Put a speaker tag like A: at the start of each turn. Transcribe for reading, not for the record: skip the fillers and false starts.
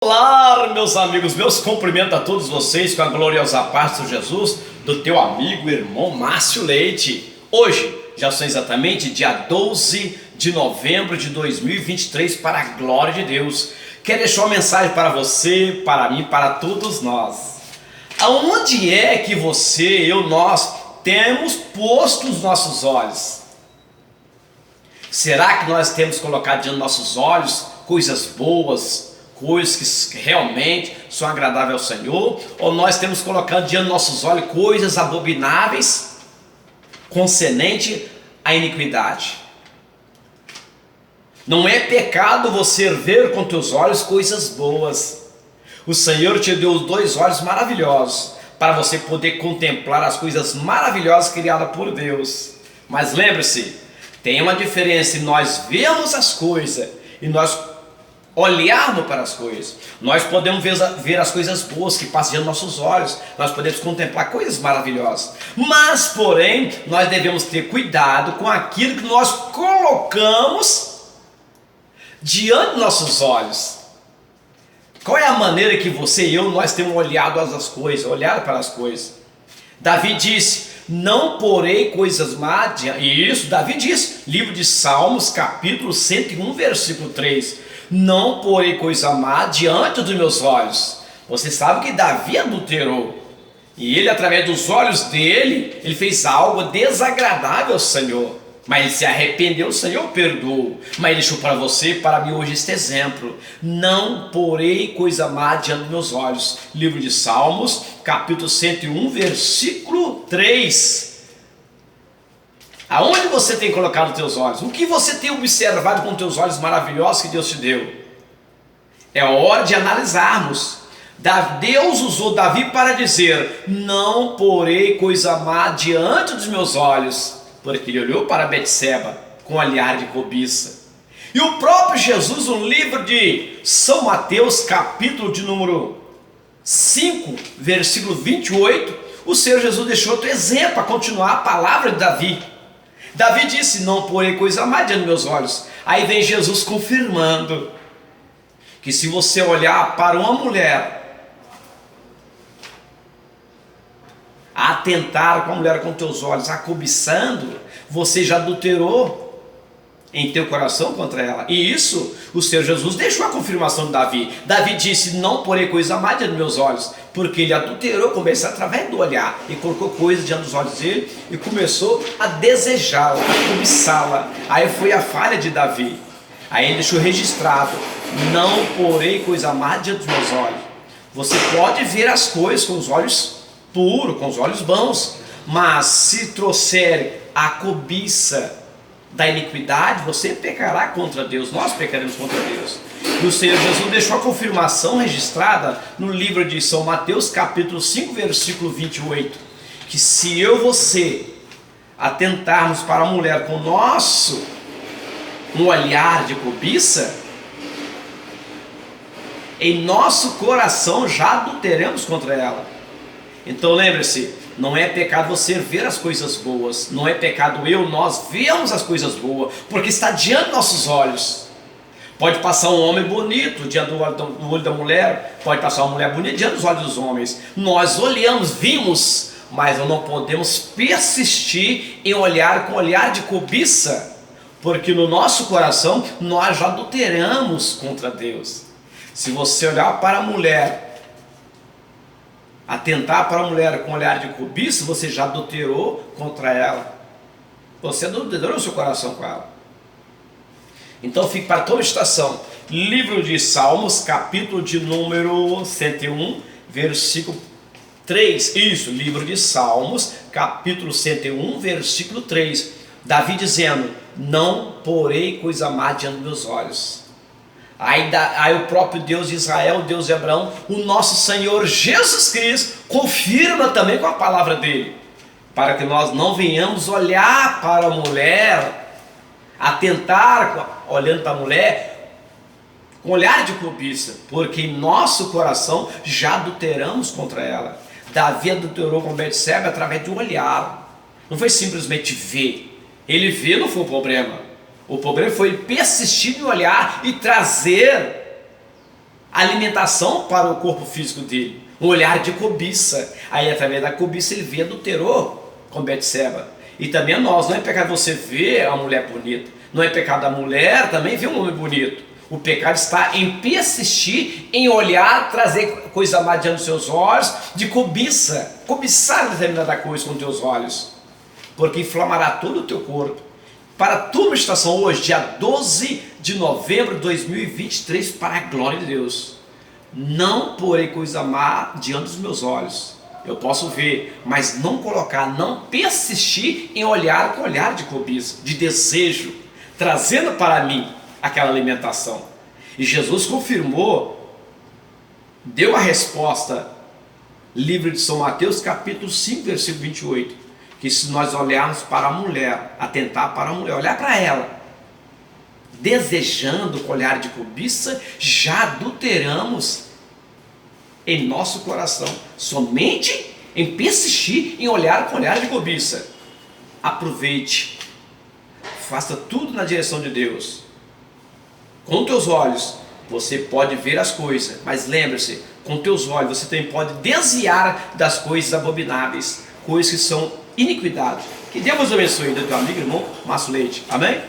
A: Olá, meus amigos, meus cumprimentos a todos vocês com a gloriosa paz de Jesus, do teu amigo e irmão Márcio Leite. Hoje, já são exatamente dia 12 de novembro de 2023, para a glória de Deus. Quero deixar uma mensagem para você, para mim, para todos nós. Aonde é que você, nós temos posto os nossos olhos? Será que nós temos colocado diante dos nossos olhos coisas boas, coisas que realmente são agradáveis ao Senhor, ou nós temos colocado diante dos nossos olhos coisas abomináveis, concernente à iniquidade? Não é pecado você ver com teus olhos coisas boas. O Senhor te deu os dois olhos maravilhosos para você poder contemplar as coisas maravilhosas criadas por Deus. Mas lembre-se, tem uma diferença em nós vermos as coisas e nós olharmos para as coisas. Nós podemos ver as coisas boas que passam diante dos nossos olhos, nós podemos contemplar coisas maravilhosas, mas porém nós devemos ter cuidado com aquilo que nós colocamos diante dos nossos olhos. Qual é a maneira que você e nós temos olhado as coisas, olhado para as coisas? Davi disse: não porei coisas más, e isso Davi diz, livro de Salmos, capítulo 101, versículo 3. Não porei coisa má diante dos meus olhos. Você sabe que Davi adulterou, e ele, através dos olhos dele, ele fez algo desagradável ao Senhor, mas ele se arrependeu, o Senhor perdoou. Mas ele deixou para você e para mim hoje este exemplo: não porei coisa má diante dos meus olhos. Livro de Salmos, capítulo 101, versículo 3. Aonde você tem colocado os teus olhos? O que você tem observado com os teus olhos maravilhosos que Deus te deu? É hora de analisarmos. Deus usou Davi para dizer: não porei coisa má diante dos meus olhos, porque ele olhou para Betseba com olhar de cobiça. E o próprio Jesus, no livro de São Mateus, capítulo de número 5, versículo 28, o Senhor Jesus deixou outro exemplo a continuar a palavra de Davi. Davi disse: não porei coisa má diante dos meus olhos. Aí vem Jesus confirmando que se você olhar para uma mulher, atentar com a mulher com teus olhos, a cobiçando, você já adulterou em teu coração contra ela. E isso o Senhor Jesus deixou a confirmação de Davi. Davi disse: não porei coisa má diante dos meus olhos, porque ele adulterou, começou através do olhar, e colocou coisa diante dos olhos dele, e começou a desejá-la, a cobiçá-la. Aí foi a falha de Davi. Aí ele deixou registrado: não porei coisa má diante dos meus olhos. Você pode ver as coisas com os olhos puros, com os olhos bons, mas se trouxer a cobiça da iniquidade, você pecará contra Deus, nós pecaremos contra Deus. E o Senhor Jesus deixou a confirmação registrada no livro de São Mateus, capítulo 5, versículo 28, que se eu e você atentarmos para a mulher com um olhar de cobiça, em nosso coração já adulteramos contra ela. Então lembre-se, não é pecado você ver as coisas boas, não é pecado nós vemos as coisas boas, porque está diante dos nossos olhos. Pode passar um homem bonito diante do olho da mulher, pode passar uma mulher bonita diante dos olhos dos homens. Nós olhamos, vimos, mas não podemos persistir em olhar com olhar de cobiça, porque no nosso coração nós já adulteramos contra Deus. Se você olhar para a mulher, atentar para a mulher com olhar de cobiça, você já adulterou contra ela. Você adulterou o seu coração com ela. Então fique para toda estação. Livro de Salmos, capítulo de número 101, versículo 3. Isso, livro de Salmos, capítulo 101, versículo 3. Davi dizendo: não porei coisa má diante dos meus olhos. Aí o próprio Deus de Israel, o Deus de Abraão, o nosso Senhor Jesus Cristo, confirma também com a palavra dele, para que nós não venhamos olhar para a mulher, atentar olhando para a mulher com olhar de cobiça, porque em nosso coração já adulteramos contra ela. Davi adulterou com Betseba através de um olhar, não foi simplesmente ver. Ele ver não foi o problema. O problema foi persistir em olhar e trazer alimentação para o corpo físico dele, um olhar de cobiça. Aí através da cobiça ele vê adulterou com Betseba. E também a nós, não é pecado você ver a mulher bonita, não é pecado a mulher também ver um homem bonito. O pecado está em persistir, em olhar, trazer coisa má diante dos seus olhos, de cobiça, cobiçar determinada coisa com os teus olhos, porque inflamará todo o teu corpo. Para a tua meditação hoje, dia 12 de novembro de 2023, para a glória de Deus, não porei coisa má diante dos meus olhos. Eu posso ver, mas não colocar, não persistir em olhar com olhar de cobiça, de desejo, trazendo para mim aquela alimentação. E Jesus confirmou, deu a resposta, livro de São Mateus, capítulo 5, versículo 28, que se nós olharmos para a mulher, atentar para a mulher, olhar para ela, desejando com olhar de cobiça, já adulteramos em nosso coração, somente em persistir em olhar com olhar de cobiça. Aproveite, faça tudo na direção de Deus. Com teus olhos você pode ver as coisas, mas lembre-se, com teus olhos você também pode desviar das coisas abomináveis, coisas que são iniquidade. Que Deus vos abençoe, do teu amigo e irmão Márcio Leite. Amém?